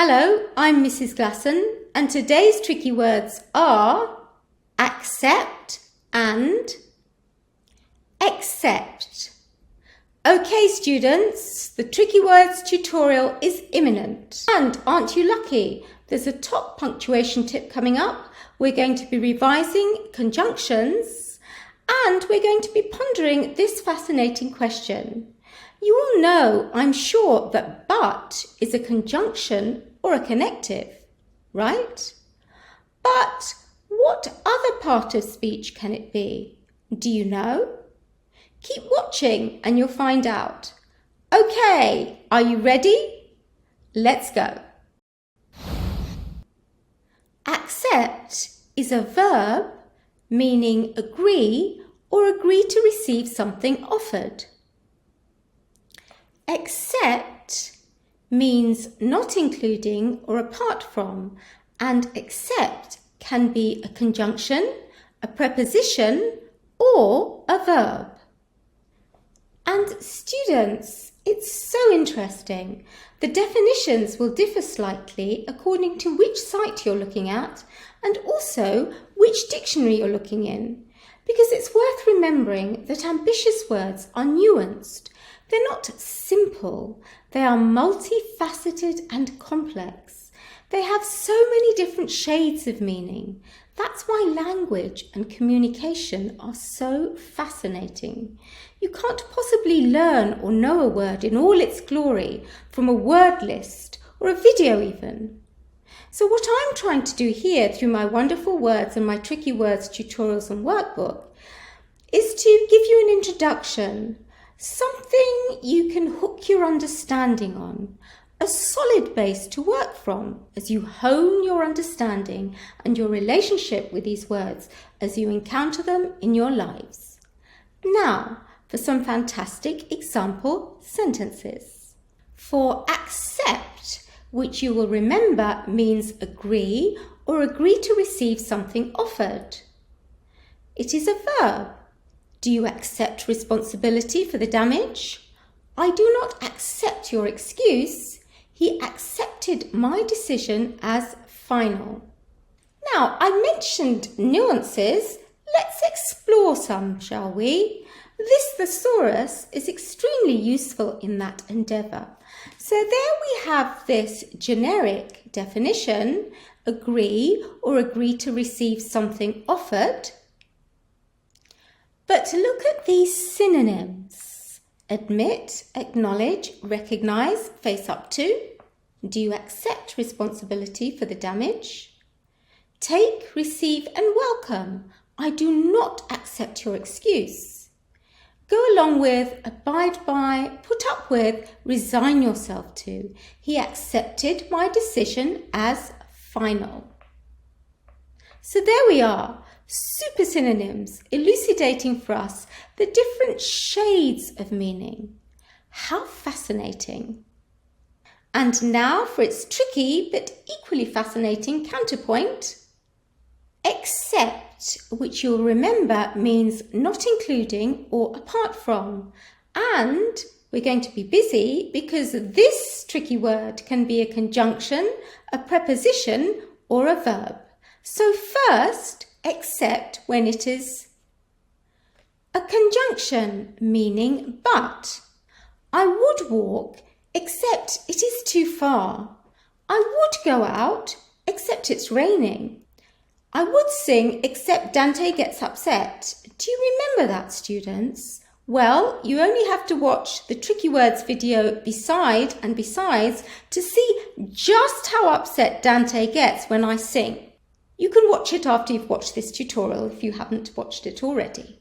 Hello, I'm Mrs. Glasson, and today's tricky words are accept and accept. Okay students, the tricky words tutorial is imminent. And aren't you lucky? There's a top punctuation tip coming up. We're going to be revising conjunctions and we're going to be pondering this fascinating question. You all know, I'm sure, that but is a conjunction or a connective, right? But what other part of speech can it be? Do you know? Keep watching and you'll find out. Okay, are you ready? Let's go. Accept is a verb meaning agree or agree to receive something offered. Accept means not including or apart from, and accept can be a conjunction, a preposition, or a verb. And students, it's so interesting. The definitions will differ slightly according to which site you're looking at and also which dictionary you're looking in, because it's worth remembering that ambitious words are nuanced. They're not simple, they are multifaceted and complex. They have so many different shades of meaning. That's why language and communication are so fascinating. You can't possibly learn or know a word in all its glory from a word list or a video even. So what I'm trying to do here through my wonderful words and my tricky words tutorials and workbook is to give you an introduction, something you can hook your understanding on, a solid base to work from as you hone your understanding and your relationship with these words as you encounter them in your lives. Now, for some fantastic example sentences. For accept, which you will remember means agree or agree to receive something offered. It is a verb. Do you accept responsibility for the damage? I do not accept your excuse. He accepted my decision as final. Now, I mentioned nuances. Let's explore some, shall we? This thesaurus is extremely useful in that endeavour. So there we have this generic definition, agree or agree to receive something offered. But look at these synonyms. Admit, acknowledge, recognise, face up to. Do you accept responsibility for the damage? Take, receive and welcome. I do not accept your excuse. Go along with, abide by, put up with, resign yourself to. He accepted my decision as final. So there we are. Super synonyms elucidating for us the different shades of meaning. How fascinating! And now for its tricky but equally fascinating counterpoint. Accept, which you'll remember means not including or apart from. And we're going to be busy because this tricky word can be a conjunction, a preposition or a verb. So first, accept when it is a conjunction, meaning but. I would walk, except it is too far. I would go out, except it's raining. I would sing, except Dante gets upset. Do you remember that, students? Well, you only have to watch the tricky words video beside and besides to see just how upset Dante gets when I sing. You can watch it after you've watched this tutorial if you haven't watched it already.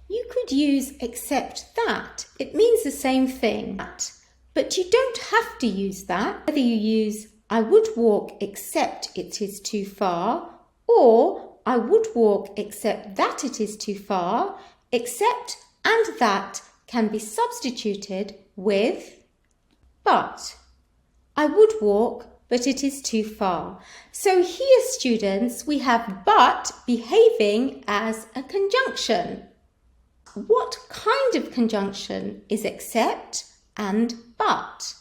You could use except that. It means the same thing. But you don't have to use that. Whether you use I would walk except it is too far or I would walk except that it is too far, except and that can be substituted with but. I would walk but it is too far. So here, students, we have but behaving as a conjunction. What kind of conjunction is except and but?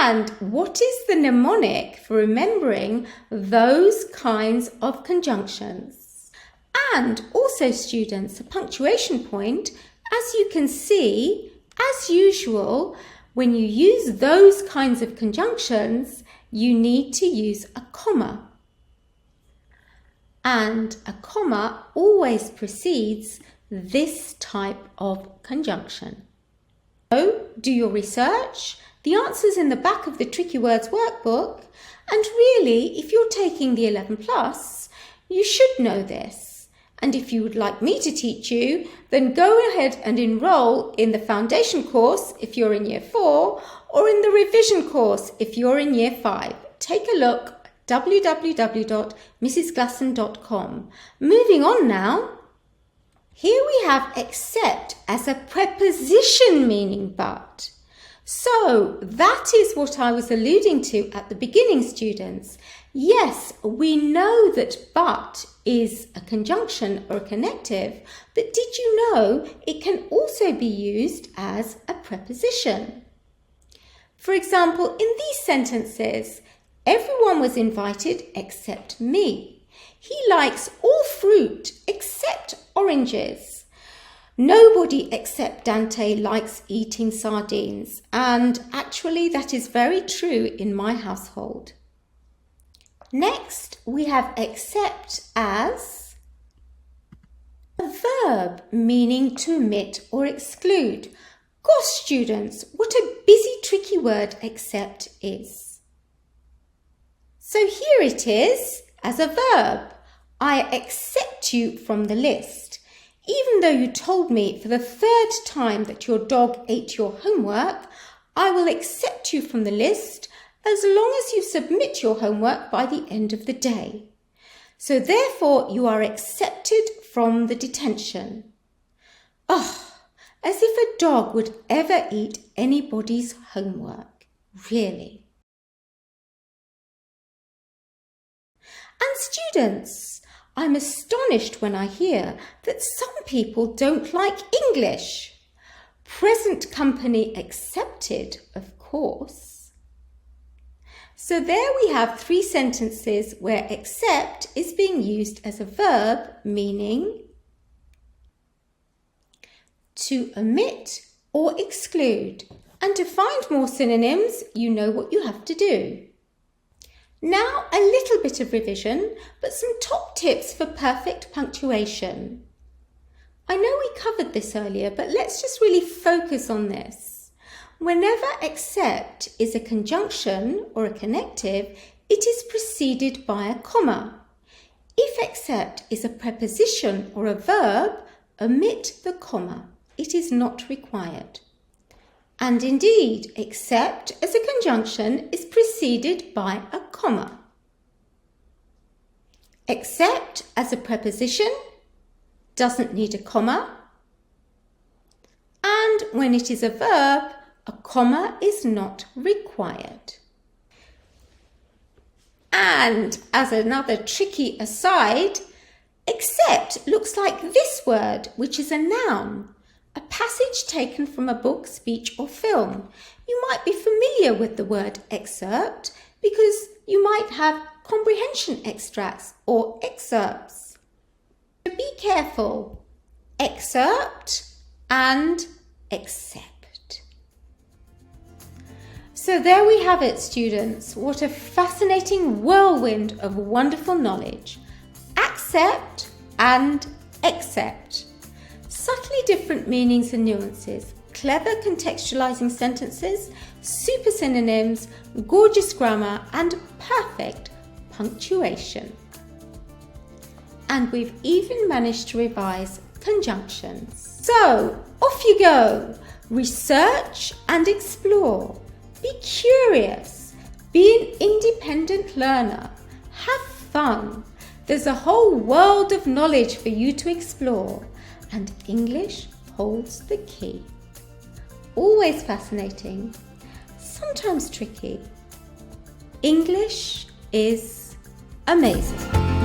And what is the mnemonic for remembering those kinds of conjunctions? And also, students, a punctuation point, as you can see, as usual, when you use those kinds of conjunctions, you need to use a comma. And a comma always precedes this type of conjunction. So, do your research. The answer's in the back of the Tricky Words workbook. And really, if you're taking the 11 plus, you should know this. And if you would like me to teach you, then go ahead and enroll in the foundation course if you're in year 4, or in the revision course if you're in year 5. Take a look at www.mrsglasson.com. Moving on now. Here we have except as a preposition meaning but. So that is what I was alluding to at the beginning, students. Yes, we know that but is a conjunction or a connective, but did you know it can also be used as a preposition? For example, in these sentences, everyone was invited except me. He likes all fruit except oranges. Nobody except Dante likes eating sardines, and actually that is very true in my household. Next, we have except as a verb meaning to omit or exclude. Gosh, students, what a busy, tricky word except is. So here it is as a verb. I accept you from the list. Even though you told me for the 3rd time that your dog ate your homework, I will accept you from the list as long as you submit your homework by the end of the day. So therefore, you are accepted from the detention. Oh, as if a dog would ever eat anybody's homework. Really. And students, I'm astonished when I hear that some people don't like English. Present company accepted, of course. So there we have 3 sentences where except is being used as a verb meaning to omit or exclude. And to find more synonyms, you know what you have to do. Now a little bit of revision, but some top tips for perfect punctuation. I know we covered this earlier, but let's just really focus on this. Whenever except is a conjunction or a connective, it is preceded by a comma. If except is a preposition or a verb, omit the comma. It is not required. And indeed, except as a conjunction is preceded by a comma. Except as a preposition doesn't need a comma. And when it is a verb, a comma is not required. And as another tricky aside, except looks like this word, which is a noun. A passage taken from a book, speech or film. You might be familiar with the word excerpt because you might have comprehension extracts or excerpts. So be careful. Excerpt and accept. So there we have it, students. What a fascinating whirlwind of wonderful knowledge. Accept and accept. Subtly different meanings and nuances, clever contextualizing sentences, super synonyms, gorgeous grammar, and perfect punctuation. And we've even managed to revise conjunctions. So, off you go! Research and explore. Be curious. Be an independent learner. Have fun. There's a whole world of knowledge for you to explore. And English holds the key. Always fascinating, sometimes tricky. English is amazing.